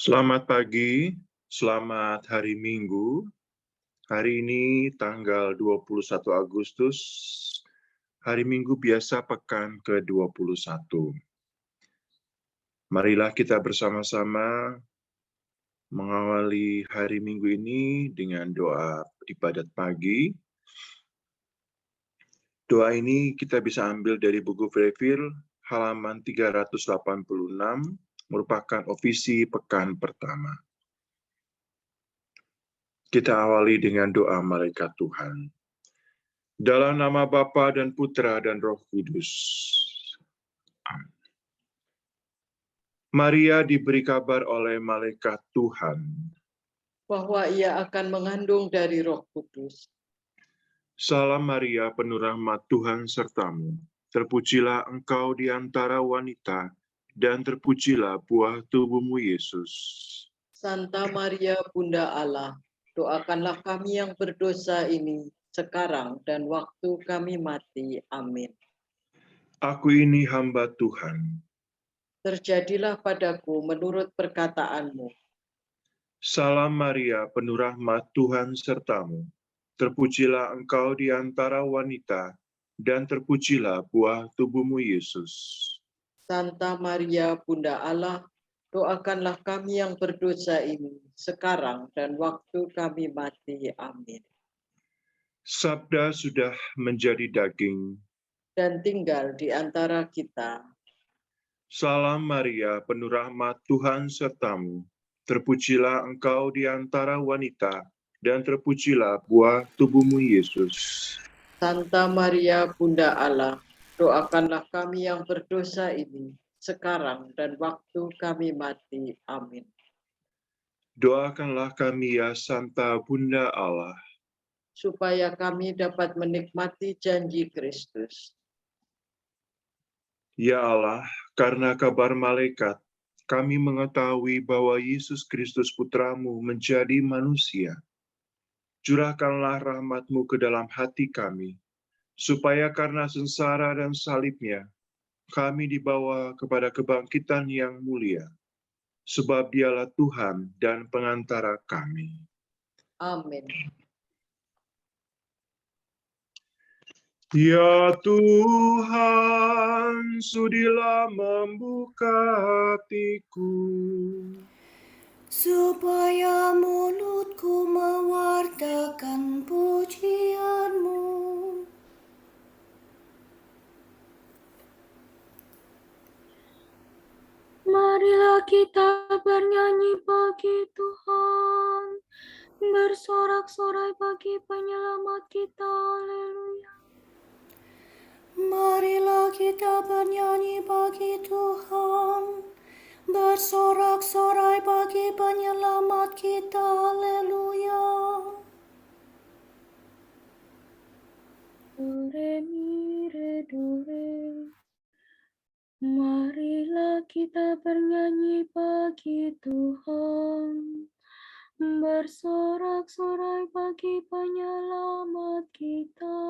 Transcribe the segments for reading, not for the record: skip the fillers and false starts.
Selamat pagi, selamat hari Minggu. Hari ini tanggal 21 Agustus, hari Minggu biasa pekan ke-21. Marilah kita bersama-sama mengawali hari Minggu ini dengan doa ibadat pagi. Doa ini kita bisa ambil dari buku Filipi halaman 386, merupakan ofisi pekan pertama. Kita awali dengan doa malaikat Tuhan. Dalam nama Bapa dan Putra dan Roh Kudus. Amin. Maria diberi kabar oleh malaikat Tuhan bahwa ia akan mengandung dari Roh Kudus. Salam Maria, penuh rahmat Tuhan sertamu. Terpujilah engkau di antara wanita, dan terpujilah buah tubuhmu Yesus. Santa Maria Bunda Allah, doakanlah kami yang berdosa ini sekarang dan waktu kami mati. Amin. Aku ini hamba Tuhan. Terjadilah padaku menurut perkataanmu. Salam Maria, penuh rahmat Tuhan sertamu. Terpujilah engkau di antara wanita, dan terpujilah buah tubuhmu Yesus. Santa Maria Bunda Allah, doakanlah kami yang berdosa ini sekarang dan waktu kami mati. Amin. Sabda sudah menjadi daging Dan tinggal di antara kita. Salam Maria, penuh rahmat Tuhan sertamu. Terpujilah engkau di antara wanita, dan terpujilah buah tubuhmu Yesus. Santa Maria Bunda Allah, doakanlah kami yang berdosa ini sekarang dan waktu kami mati. Amin. Doakanlah kami ya Santa Bunda Allah, supaya kami dapat menikmati janji Kristus. Ya Allah, karena kabar malaikat, kami mengetahui bahwa Yesus Kristus Putramu menjadi manusia. Curahkanlah rahmat-Mu ke dalam hati kami, supaya karena sengsara dan salibnya, kami dibawa kepada kebangkitan yang mulia, sebab Dialah Tuhan dan pengantara kami. Amin. Ya Tuhan, sudilah membuka hatiku, supaya mulutku mewartakan pujian-Mu. Marilah kita bernyanyi bagi Tuhan, bersorak-sorai bagi penyelamat kita. Haleluya. Marilah kita bernyanyi bagi Tuhan, bersorak-sorai bagi penyelamat kita. Haleluya. Do re mi re do re. Marilah kita bernyanyi bagi Tuhan, bersorak-sorai bagi penyelamat kita,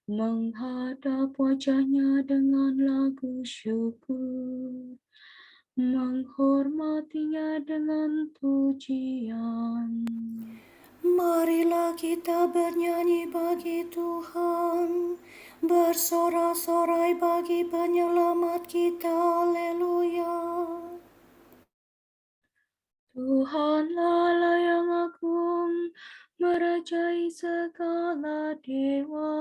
menghadap wajah-Nya dengan lagu syukur, menghormati-Nya dengan pujian. Marilah kita bernyanyi bagi Tuhan, bersorak-sorai bagi penyelamat kita. Haleluya. Tuhanlah Allah yang agung, merajai segala dewa.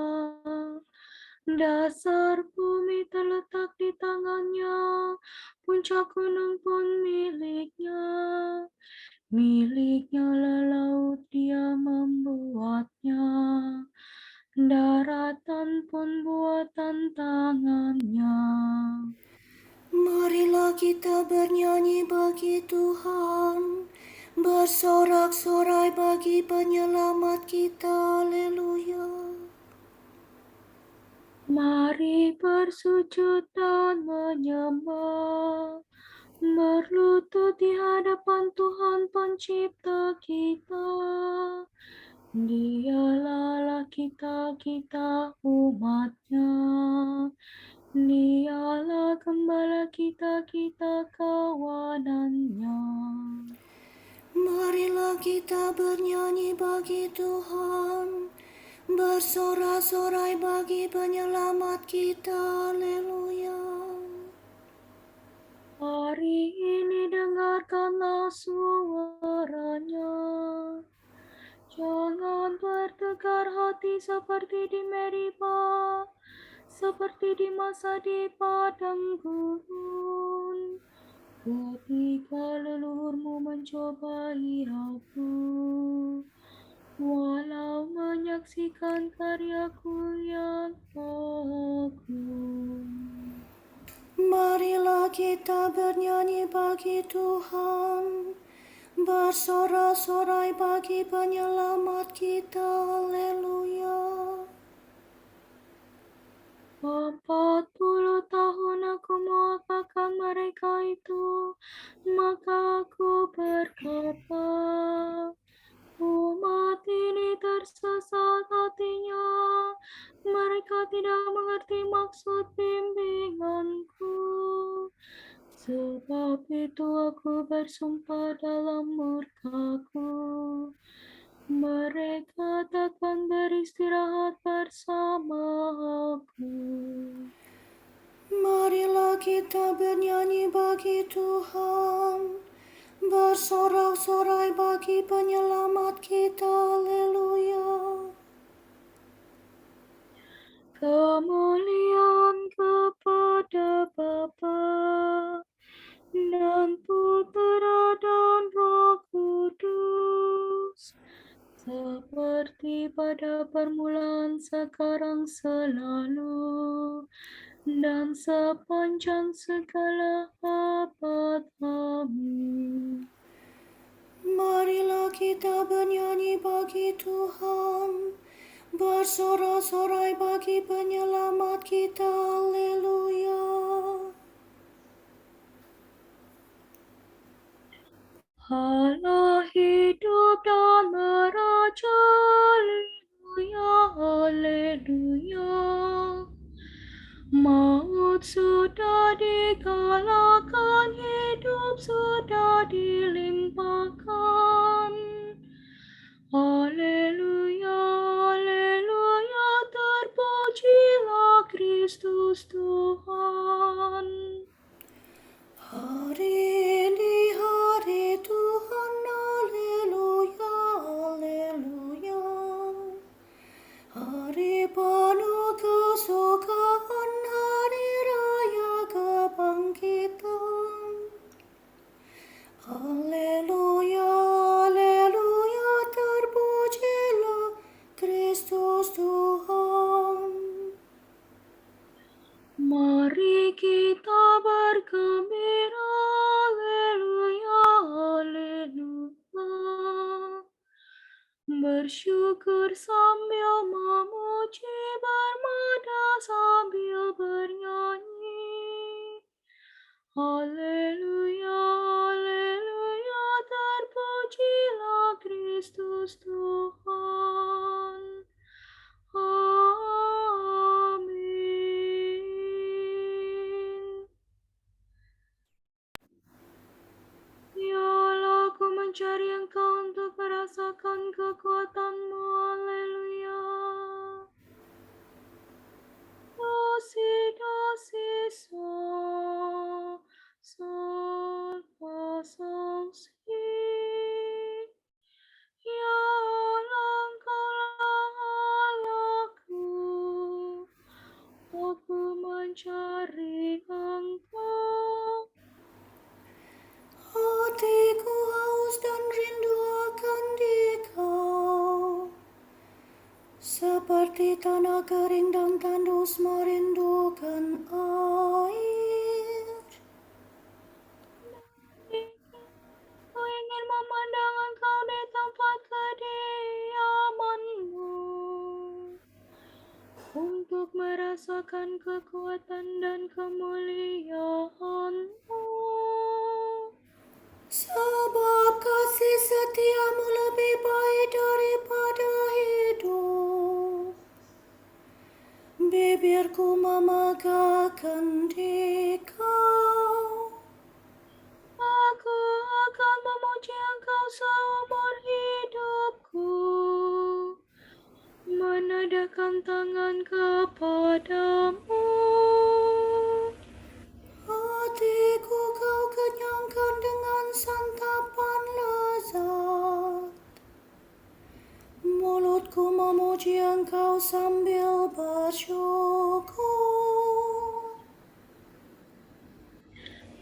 Dasar bumi terletak di tangan-Nya, puncak gunung pun milik-Nya. Milik-Nya lah laut, Dia membuatnya, daratan pun buatan tangan-Nya. Marilah kita bernyanyi bagi Tuhan, bersorak-sorai bagi penyelamat kita. Haleluya. Mari bersujud dan menyembah, berlutut di hadapan Tuhan Pencipta kita. Dialah Allah kita umat-Nya. Dialah gembala pada kita kawanannya. Marilah kita bernyanyi bagi Tuhan, bersorak-sorai bagi penyelamat kita. Haleluya. Hari ini dengarkanlah suaranya. Jangan bertegar hati seperti di Meriba, seperti di masa di padang gurun. Ketika leluhurmu mencobai aku, walau menyaksikan karyaku yang agung. Marilah kita bernyanyi bagi Tuhan, bersorak-sorai bagi penyelamat kita. Haleluya. 40 tahun aku mengapakan mereka itu, maka aku berkata, umat ini tersesat hatinya, mereka tidak mengerti maksud bimbinganku. Sebab itu aku bersumpah dalam murkaku, mereka takkan beristirahat bersama aku. Marilah kita bernyanyi bagi Tuhan, bersorak-sorai bagi penyelamat kita. Haleluya. Kemuliaan kepada Bapa dan Putera dan Roh Kudus, seperti pada permulaan, sekarang, selalu, dan sepanjang segala abad. Amin. Marilah kita bernyanyi bagi Tuhan, bersorak-sorai bagi penyelamat kita. Haleluya. Allah hidup dan meraja, haleluya, haleluya. Maut sudah dikalahkan, hidup sudah dilimpahkan. Haleluya, haleluya, terpujilah Kristus Tuhan. Hari ini hari Tuhan. Haleluya, haleluya. Hari penuh kesukaan, hari raya kebangkitan. Haleluya, haleluya, terpujilah Kristus Tuhan. Mari kita bergembira, haleluya, haleluya. Bersyukur sambil memuji, bermada sambil bernyanyi. Haleluya, haleluya, terpujilah Kristus Tuhan. Amin. Ya Allah, aku mencari Engkau untuk merasakan kekuatan-Mu. Haleluya. Do, si, sol, sol, fa, sol, si. Ya Allah, Engkaulah Allahku, aku mencari Engkau. Hatiku haus dan rindu akan Dikau, seperti tanah kering dan tandus merindukan air. Aku ingin memandang Engkau di tempat kediaman-Mu, untuk merasakan kekuatan dan kemuliaan-Mu. Sebab kasih setiamu lebih baik daripada hidup. Bibirku memegahkan Dikau. memuji Engkau seumur hidupku, menadahkan tangan kepadamu. Hatiku kau kenyangkan dengan santapan lezat. Mulutku memuji Engkau sambil bersyukur.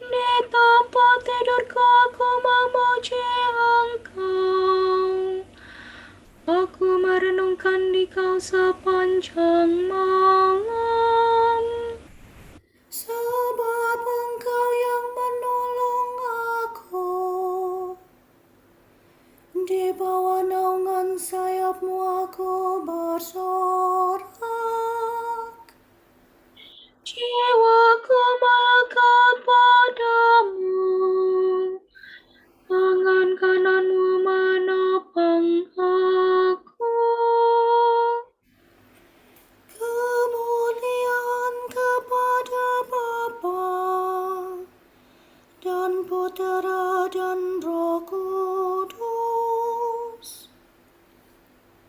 Di tempat tidurku aku memuji Engkau. Aku merenungkan di Kau sepanjang malam. Sebab Engkau yang menolong aku. Di bawah naungan sayap-Mu aku bersorak. Jiwaku melekat padamu, tangan kanan-Mu menopang aku. Kemuliaan kepada Bapa dan Putera dan Roh Kudus.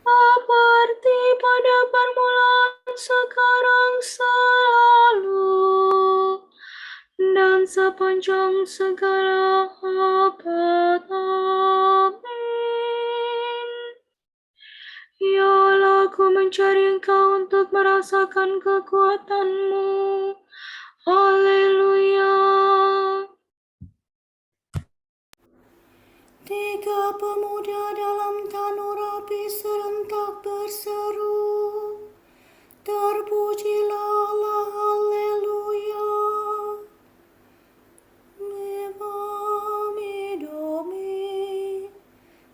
Seperti pada permulaan, sekarang, selalu, dan sepanjang segala abad. Amin. Ya Allah, aku mencari Engkau untuk merasakan kekuatan-Mu. Haleluya. Tiga pemuda dalam tanur api serentak berseru, terpujilah Allah, haleluya. Mi domi,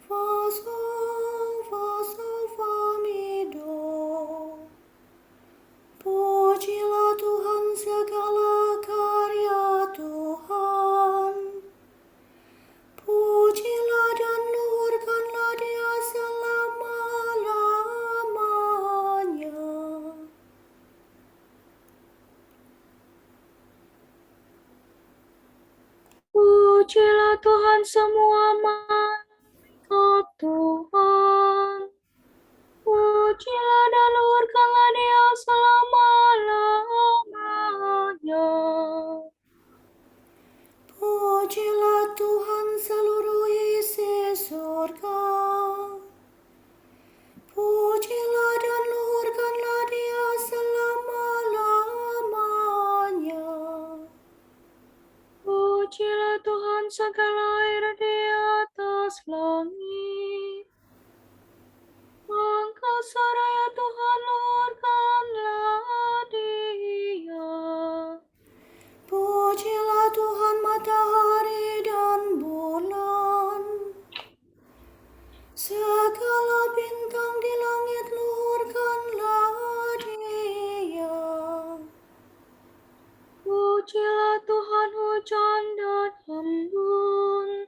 fa sol fa mi do. Pujilah Tuhan segala karya Tuhan. Pujilah dan luhurkanlah Dia selama-lamanya. Pujilah Tuhan semua malaikat Tuhan. Pujilah dan luhurkanlah Dia selama-lamanya. Pujilah Tuhan seluruh isi surga. Pujilah dan luhurkanlah Dia selama-lamanya. Pujilah Tuhan segala air di atas langit. Angka seraya Tuhan, luhurkanlah Dia. Pujilah Tuhan matahari dan bulan. Segala bintang di langit luhurkanlah Dia. Pujilah Tuhan hujan dan embun.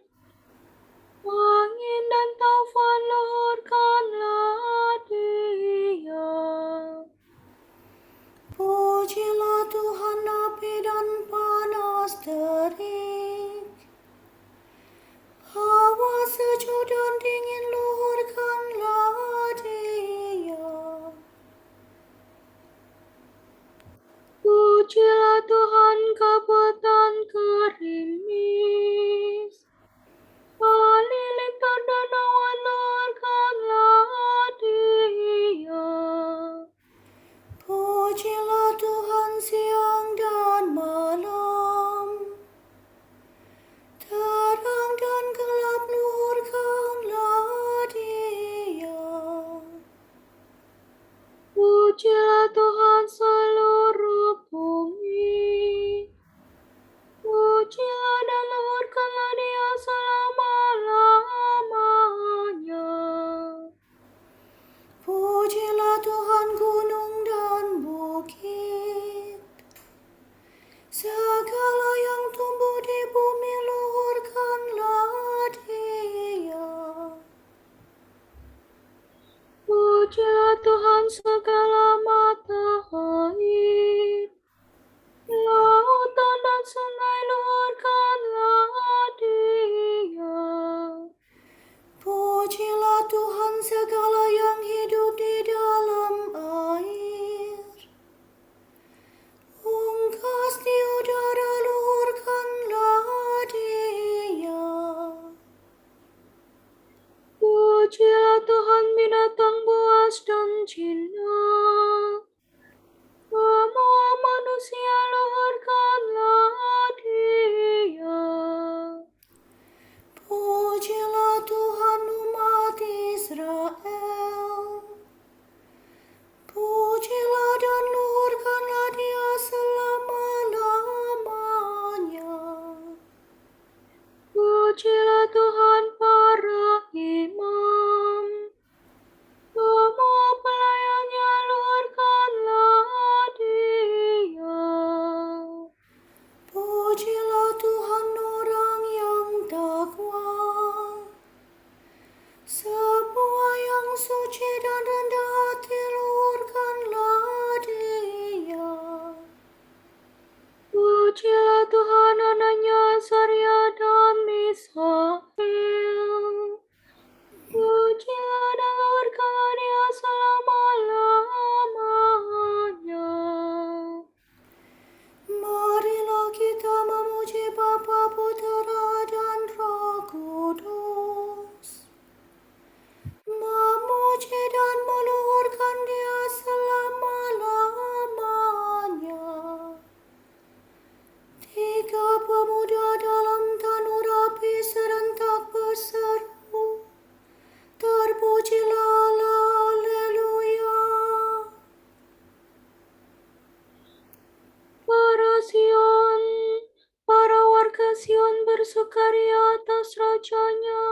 bersukaria atas rajanya.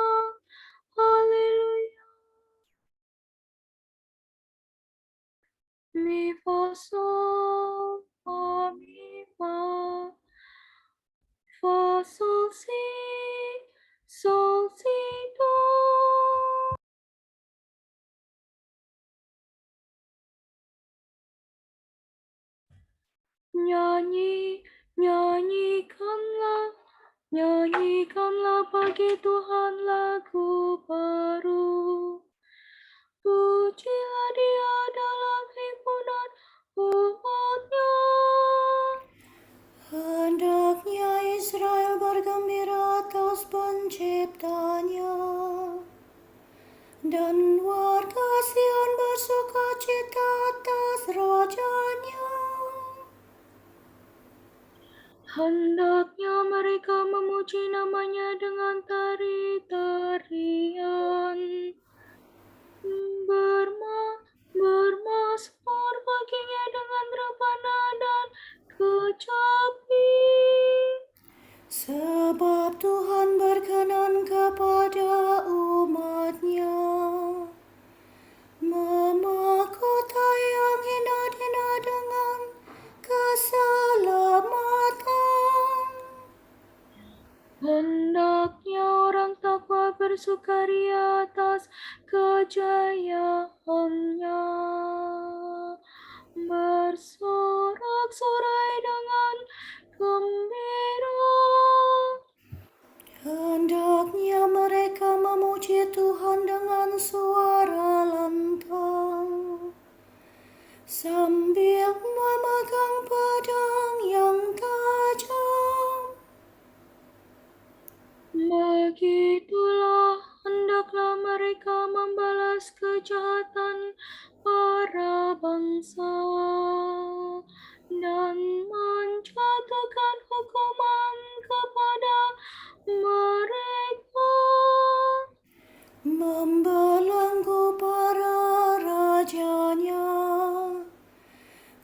Haleluya. Mi fa sol mi fa sol si do. Nyanyikanlah bagi Tuhan lagu baru. Pujilah Dia dalam himpunan umat-Nya. Hendaknya Israel bergembira atas penciptanya, dan warga Sion bersukacita atas rajanya. Hendaknya mereka memuji namanya dengan tari-tarian. Bermazmur baginya dengan rebana dan kecapi. Sebab Tuhan berkenan kepada umat-Nya, memahkotai yang hina-hina dengan keselamatan. Hendaknya orang takwa bersukaria atas kejayaannya. Bersorak-sorai dengan gembira. Hendaknya mereka memuji Tuhan dengan suara lantang, sambil memegang pedang yang tajam. Begitulah hendaklah mereka membalas kejahatan para bangsa dan menjatuhkan hukuman kepada mereka. Membelenggu para rajanya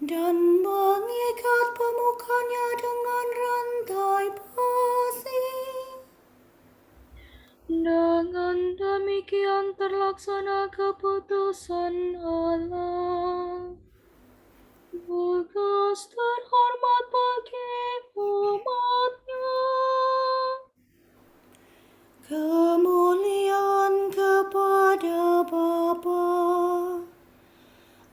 dan mengikat pemukanya dengan rantai besi. Dengan demikian terlaksana keputusan Allah. Tugas terhormat bagi umat-Nya. Kemuliaan kepada Bapa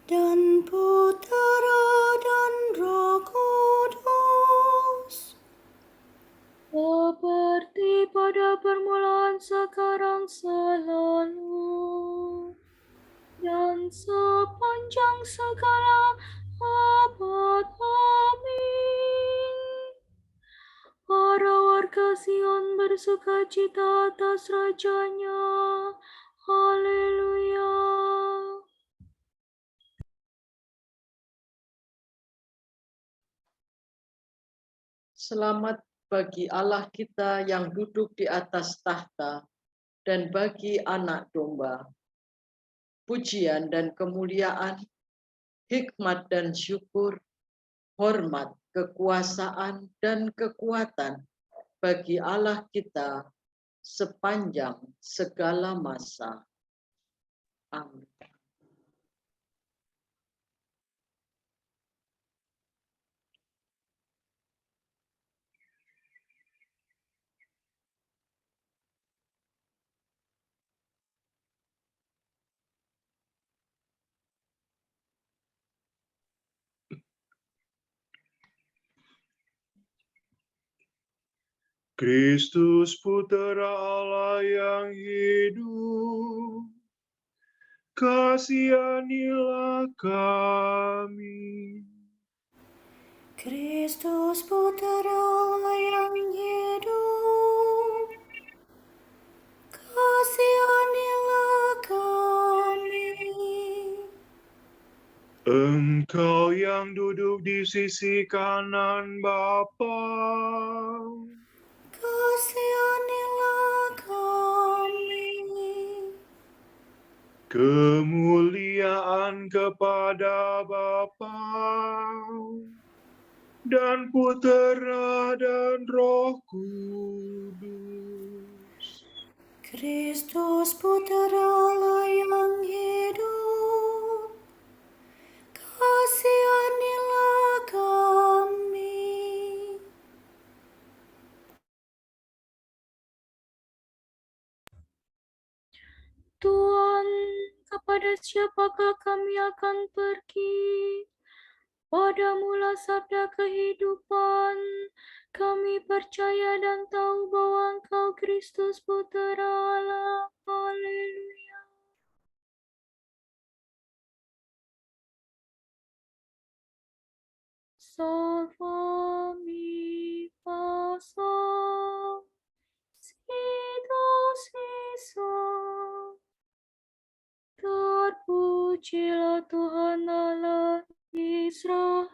dan Putera dan Roh Kudus, Seperti pada permulaan, sekarang, selalu, dan sepanjang segala abad. Amin. Para warga Sion bersukacita atas rajanya. Haleluya. Selamat bagi Allah kita yang duduk di atas tahta dan bagi anak domba. Pujian dan kemuliaan, hikmat dan syukur, hormat, kekuasaan, dan kekuatan bagi Allah kita sepanjang segala masa. Amin. Kristus Putera Allah yang hidup, kasihanilah kami. Kristus Putera Allah yang hidup, kasihanilah kami. Engkau yang duduk di sisi kanan Bapa, kasihanilah kami. kemuliaan kepada Bapa dan Putera dan Roh Kudus. Kristus Putera Allah yang hidup, kasihanilah kami. Tuhan, kepada siapakah kami akan pergi? Padamulah sabda kehidupan. Kami percaya dan tahu bahwa Engkau Kristus Putera Allah. Haleluya. Salva mi paso, si dos iso. Terpujilah Tuhan Allah Israel,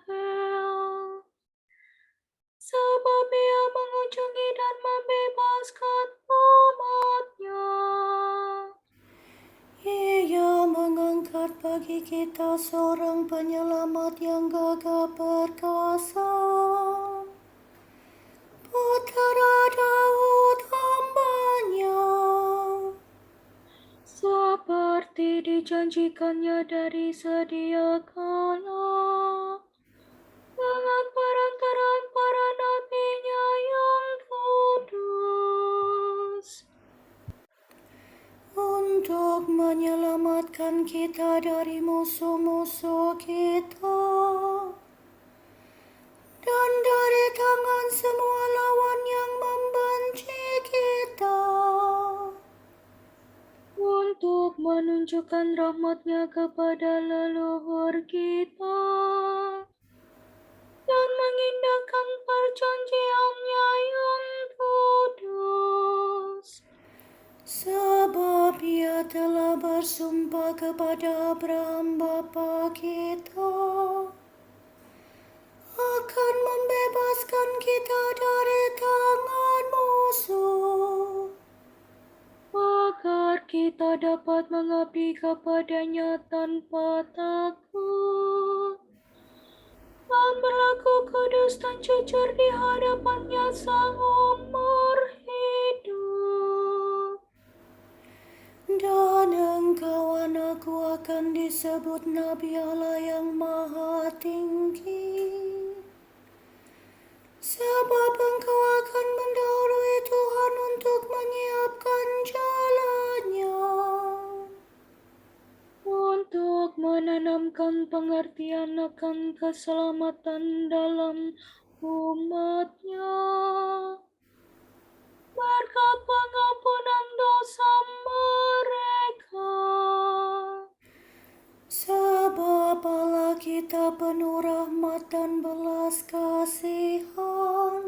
sebab Ia mengunjungi dan membebaskan umat-Nya. Ia mengangkat bagi kita seorang penyelamat yang gagah perkasa, Putera Daud hamba-Nya. Seperti dijanjikannya dari sedia kala, dengan perantaraan para nabi-Nya yang kudus, Untuk menyelamatkan kita dari musuh-musuh kita dan dari tangan semua lawan yang membenci kita, untuk menunjukkan rahmat-Nya kepada leluhur kita dan mengindahkan perjanjian-Nya yang kudus. sebab Ia telah bersumpah kepada Abraham bapa kita akan membebaskan kita dari tangan musuh, Agar kita dapat mengabdi kepada-Nya tanpa takut dan berlaku kudus dan jujur di hadapan-Nya seumur hidup. dan engkau anakku akan disebut Nabi Allah yang Maha Tinggi, sebab engkau akan mendahului Tuhan untuk menyiapkan jalannya, Untuk menanamkan pengertian akan keselamatan dalam umat-Nya, berkat pengampunan dosa mereka. sebab Allah kita penuh rahmat dan belas kasihan.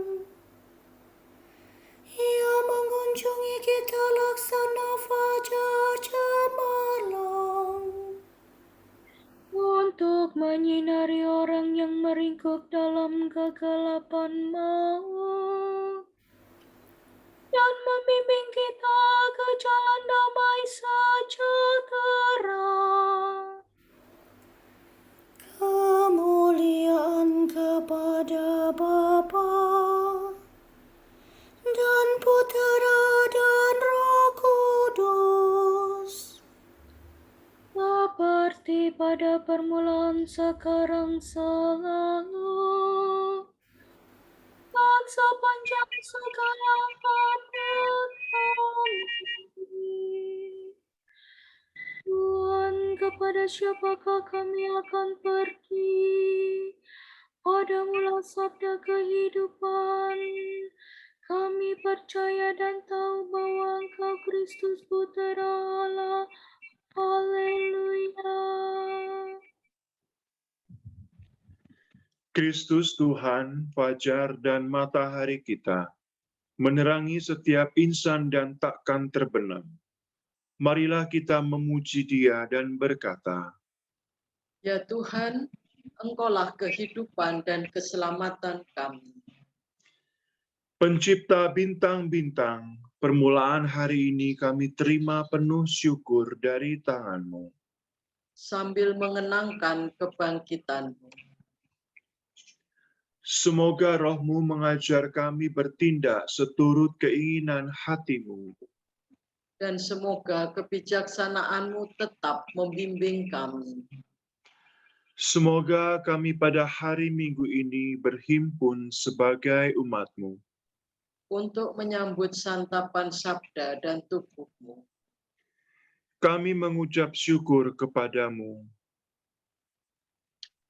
Ia mengunjungi kita laksana fajar cemerlang, Untuk menyinari orang yang meringkuk dalam kegelapan maut dan membimbing kita ke jalan damai sejahtera. kemuliaan kepada Bapa dan Putera dan Roh Kudus, Seperti pada permulaan, sekarang, selalu, dan sepanjang segala abad. Amin. Tuhan, kepada siapakah kami akan pergi? Padamulah sabda kehidupan. Kami percaya dan tahu bahwa Engkau Kristus Putera Allah. Haleluya. Kristus Tuhan, fajar dan matahari kita, menerangi setiap insan dan takkan terbenam. Marilah kita memuji Dia dan berkata, Ya Tuhan, Engkaulah kehidupan dan keselamatan kami. Pencipta bintang-bintang, permulaan hari ini kami terima penuh syukur dari tangan-Mu. Sambil mengenangkan kebangkitan-Mu, Semoga roh-Mu mengajar kami bertindak seturut keinginan hati-Mu. Dan semoga kebijaksanaan-Mu tetap membimbing kami. Semoga kami pada hari Minggu ini berhimpun sebagai umat-Mu. Untuk menyambut santapan sabda dan tubuh-Mu. Kami mengucap syukur kepadamu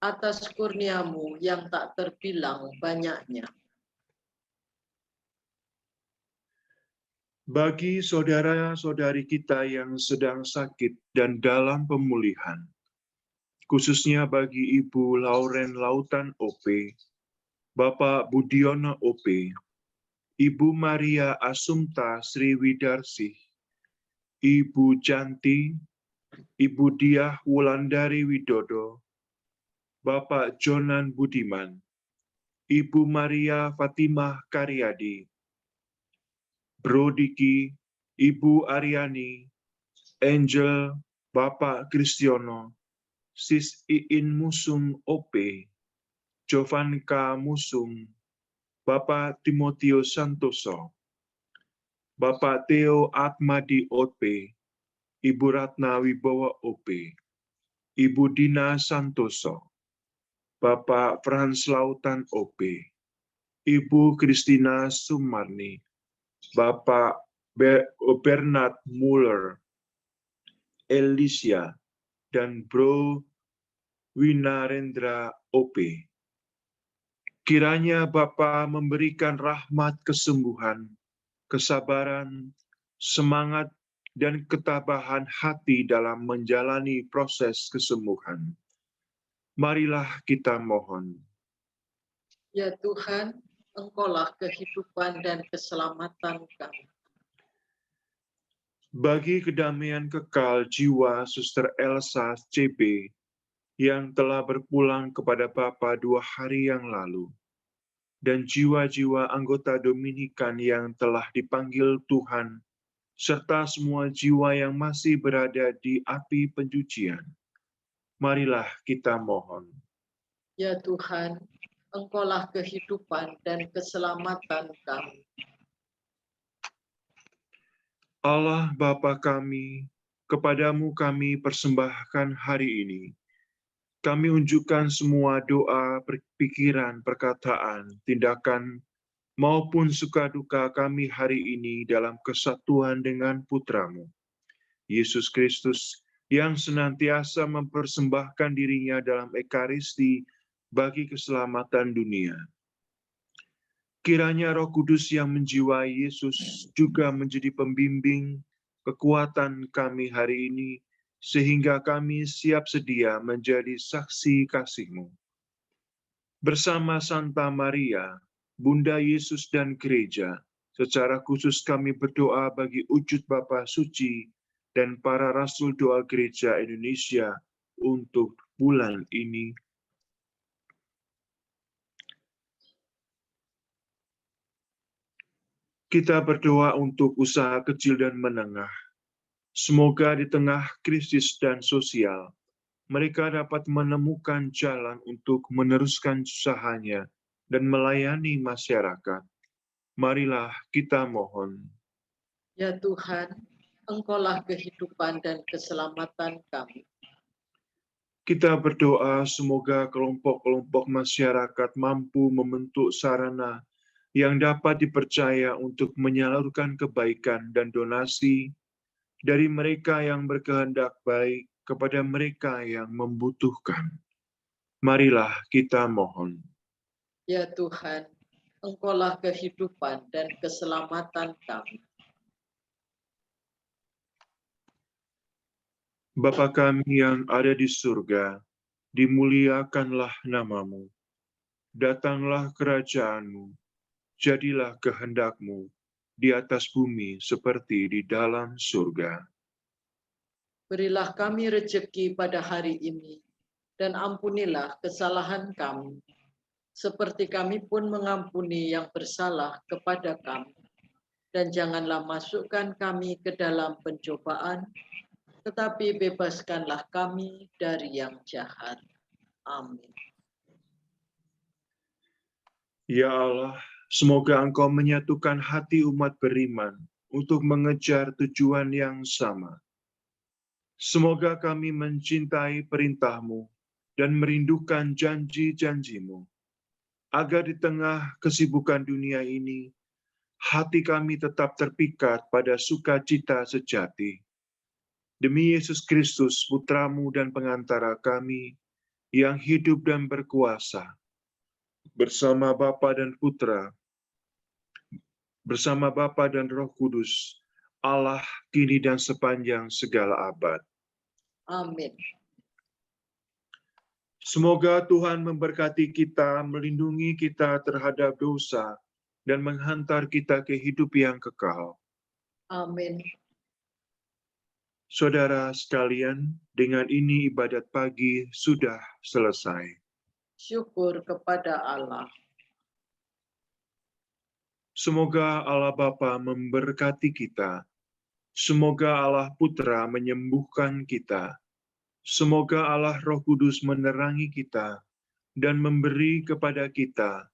Atas kurnia-Mu yang tak terbilang banyaknya. bagi saudara-saudari kita yang sedang sakit dan dalam pemulihan, khususnya bagi Ibu Lauren Lautan OP, Bapak Budiono OP, Ibu Maria Assumpta Sriwidarsih, Ibu Janti, Ibu Diah Wulandari Widodo, Bapak Jonan Budiman, Ibu Maria Fatimah Karyadi, Bro Diki, Ibu Aryani, Angel, Bapak Kristiono, Sis Iin Musung OP, Jovanka Musung, Bapak Timotius Santoso, Bapak Theo Atmadi OP, Ibu Ratna Wibowo OP, Ibu Dina Santoso, Bapak Frans Lautan OP, Ibu Kristina Sumarni, Bapak Bernard Muller, Alicia, dan Bro Winarendra OP. Kiranya Bapa memberikan rahmat kesembuhan, kesabaran, semangat, dan ketabahan hati dalam menjalani proses kesembuhan. Marilah kita mohon. Ya Tuhan, Engkaulah kehidupan dan keselamatan kami. Bagi kedamaian kekal jiwa Suster Elsa CB yang telah berpulang kepada Bapa 2 hari yang lalu, dan jiwa-jiwa anggota Dominikan yang telah dipanggil Tuhan, serta semua jiwa yang masih berada di api pencucian. Marilah kita mohon. Ya Tuhan, Engkaulah kehidupan dan keselamatan kami. Allah Bapa kami, kepadamu kami persembahkan hari ini. Kami unjukkan semua doa, pikiran, perkataan, tindakan, maupun suka duka kami hari ini dalam kesatuan dengan Putramu, Yesus Kristus, yang senantiasa mempersembahkan dirinya dalam Ekaristi bagi keselamatan dunia. Kiranya Roh Kudus yang menjiwai Yesus juga menjadi pembimbing kekuatan kami hari ini, sehingga kami siap sedia menjadi saksi kasih-Mu. Bersama Santa Maria, Bunda Yesus dan Gereja, secara khusus kami berdoa bagi wujud Bapa Suci dan para Rasul Doa Gereja Indonesia untuk bulan ini. Kita berdoa untuk usaha kecil dan menengah. Semoga di tengah krisis dan sosial, mereka dapat menemukan jalan untuk meneruskan usahanya dan melayani masyarakat. Marilah kita mohon. Ya Tuhan, Engkaulah kehidupan dan keselamatan kami. Kita berdoa semoga kelompok-kelompok masyarakat mampu membentuk sarana yang dapat dipercaya untuk menyalurkan kebaikan dan donasi dari mereka yang berkehendak baik kepada mereka yang membutuhkan. Marilah kita mohon. Ya Tuhan, Engkaulah kehidupan dan keselamatan kami. Bapa kami yang ada di surga, dimuliakanlah nama-Mu. Datanglah kerajaan-Mu, jadilah kehendak-Mu di atas bumi seperti di dalam surga. Berilah kami rejeki pada hari ini, dan ampunilah kesalahan kami, seperti kami pun mengampuni yang bersalah kepada kami. Dan janganlah masukkan kami ke dalam pencobaan, tetapi bebaskanlah kami dari yang jahat. Amin. Ya Allah, semoga Engkau menyatukan hati umat beriman untuk mengejar tujuan yang sama. Semoga kami mencintai perintah-Mu dan merindukan janji-janji-Mu, agar di tengah kesibukan dunia ini, hati kami tetap terpikat pada sukacita sejati. Demi Yesus Kristus, Putra-Mu dan pengantara kami, yang hidup dan berkuasa, bersama Bapa dan Putra, bersama Bapa dan Roh Kudus, Allah kini dan sepanjang segala abad. Amin. Semoga Tuhan memberkati kita, melindungi kita terhadap dosa, dan menghantar kita ke hidup yang kekal. Amin. Saudara sekalian, dengan ini ibadat pagi sudah selesai. Syukur kepada Allah. Semoga Allah Bapa memberkati kita. Semoga Allah Putra menyembuhkan kita. Semoga Allah Roh Kudus menerangi kita dan memberi kepada kita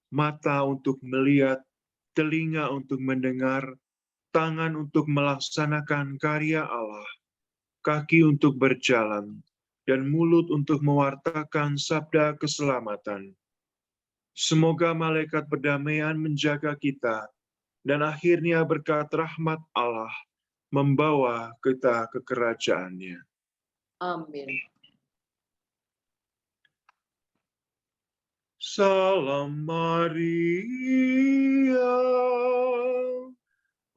mata untuk melihat, telinga untuk mendengar, tangan untuk melaksanakan karya Allah, kaki untuk berjalan, dan mulut untuk mewartakan sabda keselamatan. Semoga malaikat perdamaian menjaga kita, dan akhirnya berkat rahmat Allah membawa kita ke kerajaan-Nya. Amin. Salam Maria,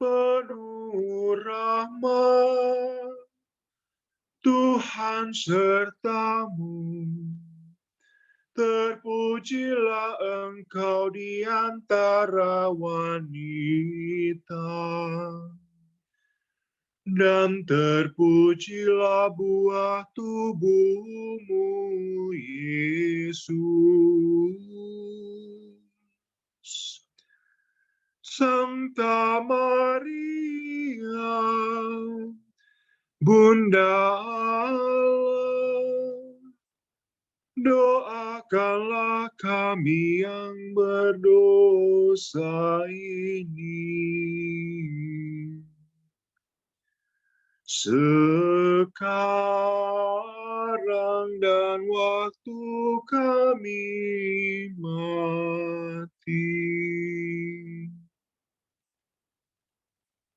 penuh rahmat, Tuhan sertamu. Terpujilah engkau di antara wanita, dan terpujilah buah tubuhmu, Yesus. Sankta Maria, Bunda Allah, doakanlah kami yang berdosa ini, sekarang dan waktu kami mati.